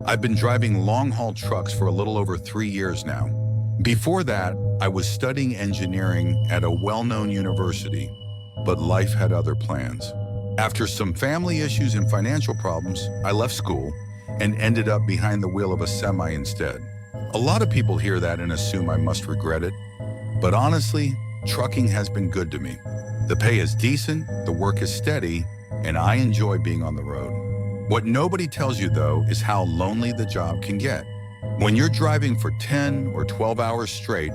I've been driving long-haul trucks for a little over 3 years now. Before that, I was studying engineering at a well-known university, but life had other plans. After some family issues and financial problems, I left school and ended up behind the wheel of a semi instead. A lot of people hear that and assume I must regret it, but honestly, trucking has been good to me. The pay is decent, the work is steady, and I enjoy being on the road. What nobody tells you, though, is how lonely the job can get. When you're driving for 10 or 12 hours straight,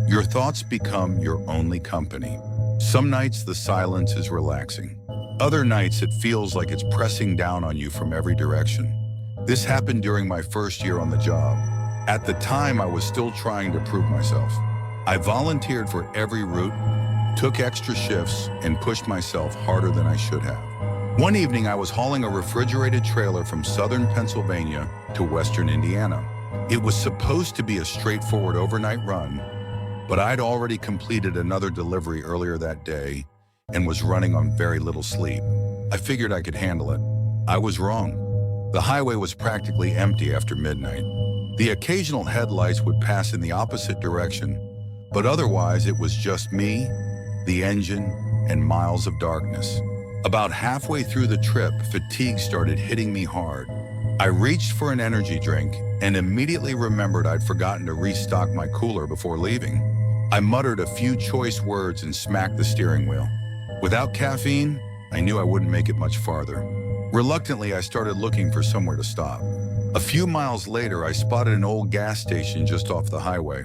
your thoughts become your only company. Some nights the silence is relaxing. Other nights it feels like it's pressing down on you from every direction. This happened during my first year on the job. At the time, I was still trying to prove myself. I volunteered for every route, took extra shifts, and pushed myself harder than I should have. One evening, I was hauling a refrigerated trailer from southern Pennsylvania to western Indiana. It was supposed to be a straightforward overnight run, but I'd already completed another delivery earlier that day and was running on very little sleep. I figured I could handle it. I was wrong. The highway was practically empty after midnight. The occasional headlights would pass in the opposite direction, but otherwise it was just me, the engine, and miles of darkness. About halfway through the trip, fatigue started hitting me hard. I reached for an energy drink and immediately remembered I'd forgotten to restock my cooler before leaving. I muttered a few choice words and smacked the steering wheel. Without caffeine, I knew I wouldn't make it much farther. Reluctantly, I started looking for somewhere to stop. A few miles later, I spotted an old gas station just off the highway.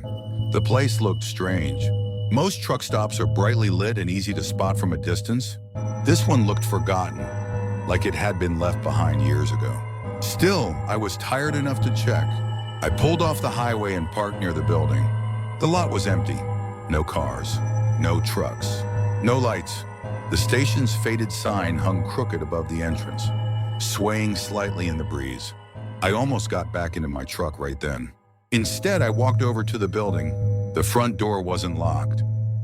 The place looked strange. Most truck stops are brightly lit and easy to spot from a distance. This one looked forgotten, like it had been left behind years ago. Still, I was tired enough to check. I pulled off the highway and parked near the building. The lot was empty. No cars, no trucks, no lights. The station's faded sign hung crooked above the entrance, swaying slightly in the breeze. I almost got back into my truck right then. Instead, I walked over to the building. The front door wasn't locked.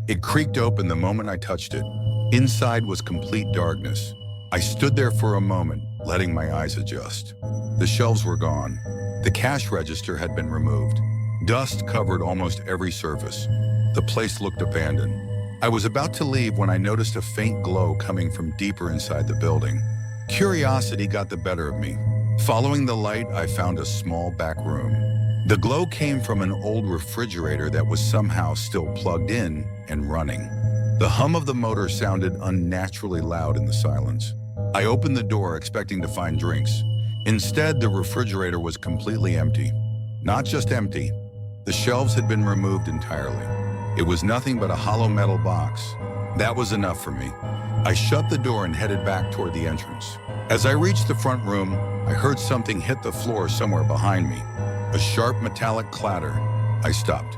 It creaked open the moment I touched it. Inside was complete darkness. I stood there for a moment, letting my eyes adjust. The shelves were gone. The cash register had been removed. Dust covered almost every surface. The place looked abandoned. I was about to leave when I noticed a faint glow coming from deeper inside the building. Curiosity got the better of me. Following the light, I found a small back room. The glow came from an old refrigerator that was somehow still plugged in and running. The hum of the motor sounded unnaturally loud in the silence. I opened the door expecting to find drinks. Instead, the refrigerator was completely empty. Not just empty, the shelves had been removed entirely. It was nothing but a hollow metal box. That was enough for me. I shut the door and headed back toward the entrance. As I reached the front room, I heard something hit the floor somewhere behind me. A sharp metallic clatter. I stopped.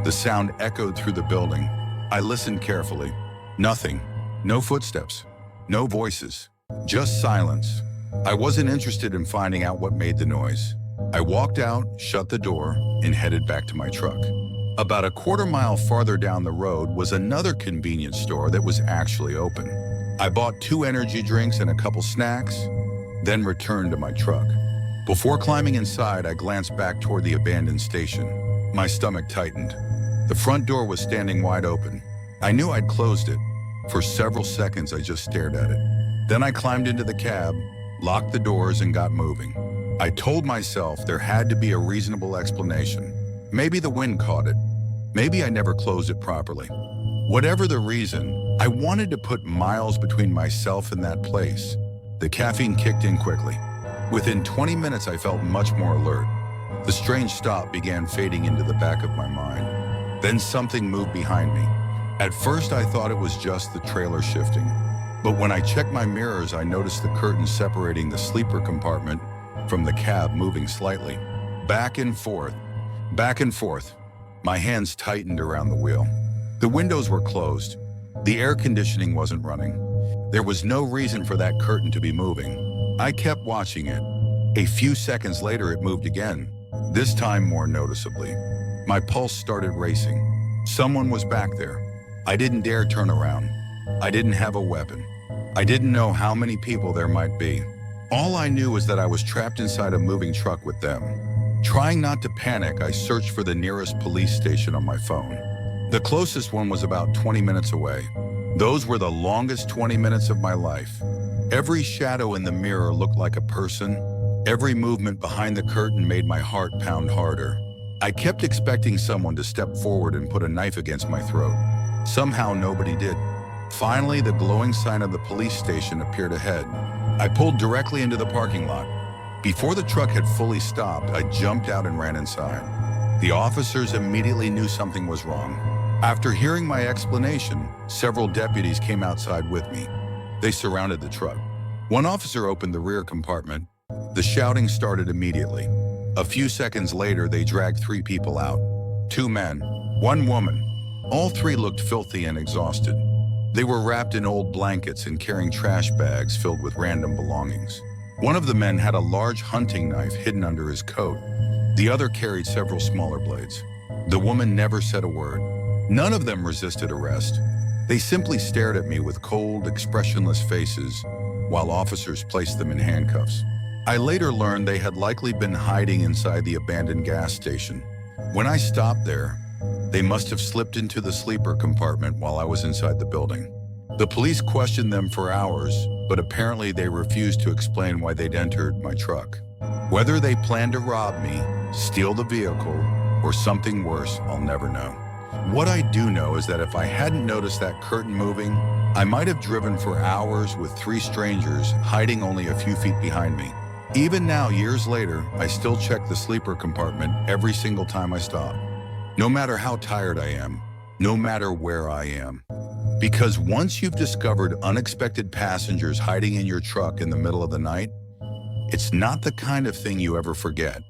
The sound echoed through the building. I listened carefully. Nothing. No footsteps. No voices. Just silence. I wasn't interested in finding out what made the noise. I walked out, shut the door, and headed back to my truck. About a quarter-mile farther down the road was another convenience store that was actually open. I bought 2 energy drinks and a couple snacks, then returned to my truck. Before climbing inside, I glanced back toward the abandoned station. My stomach tightened. The front door was standing wide open. I knew I'd closed it. For several seconds, I just stared at it. Then I climbed into the cab, locked the doors, and got moving. I told myself there had to be a reasonable explanation. Maybe the wind caught it. Maybe I never closed it properly. Whatever the reason, I wanted to put miles between myself and that place. The caffeine kicked in quickly. Within 20 minutes, I felt much more alert. The strange stop began fading into the back of my mind. Then something moved behind me. At first, I thought it was just the trailer shifting. But when I checked my mirrors, I noticed the curtain separating the sleeper compartment from the cab moving slightly. Back and forth. Back and forth. My hands tightened around the wheel. The windows were closed. The air conditioning wasn't running. There was no reason for that curtain to be moving. I kept watching it. A few seconds later, it moved again, this time more noticeably. My pulse started racing. Someone was back there. I didn't dare turn around. I didn't have a weapon. I didn't know how many people there might be. All I knew was that I was trapped inside a moving truck with them. Trying not to panic, I searched for the nearest police station on my phone. The closest one was about 20 minutes away. Those were the longest 20 minutes of my life. Every shadow in the mirror looked like a person. Every movement behind the curtain made my heart pound harder. I kept expecting someone to step forward and put a knife against my throat. Somehow nobody did. Finally, the glowing sign of the police station appeared ahead. I pulled directly into the parking lot. Before the truck had fully stopped, I jumped out and ran inside. The officers immediately knew something was wrong. After hearing my explanation, several deputies came outside with me. They surrounded the truck. One officer opened the rear compartment. The shouting started immediately. A few seconds later, they dragged 3 people out. 2 men, 1 woman. All 3 looked filthy and exhausted. They were wrapped in old blankets and carrying trash bags filled with random belongings. One of the men had a large hunting knife hidden under his coat. The other carried several smaller blades. The woman never said a word. None of them resisted arrest. They simply stared at me with cold, expressionless faces while officers placed them in handcuffs. I later learned they had likely been hiding inside the abandoned gas station. When I stopped there, they must have slipped into the sleeper compartment while I was inside the building. The police questioned them for hours, but apparently they refused to explain why they'd entered my truck. Whether they planned to rob me, steal the vehicle, or something worse, I'll never know. What I do know is that if I hadn't noticed that curtain moving, I might have driven for hours with 3 strangers hiding only a few feet behind me. Even now, years later, I still check the sleeper compartment every single time I stop. No matter how tired I am, no matter where I am. Because once you've discovered unexpected passengers hiding in your truck in the middle of the night, it's not the kind of thing you ever forget.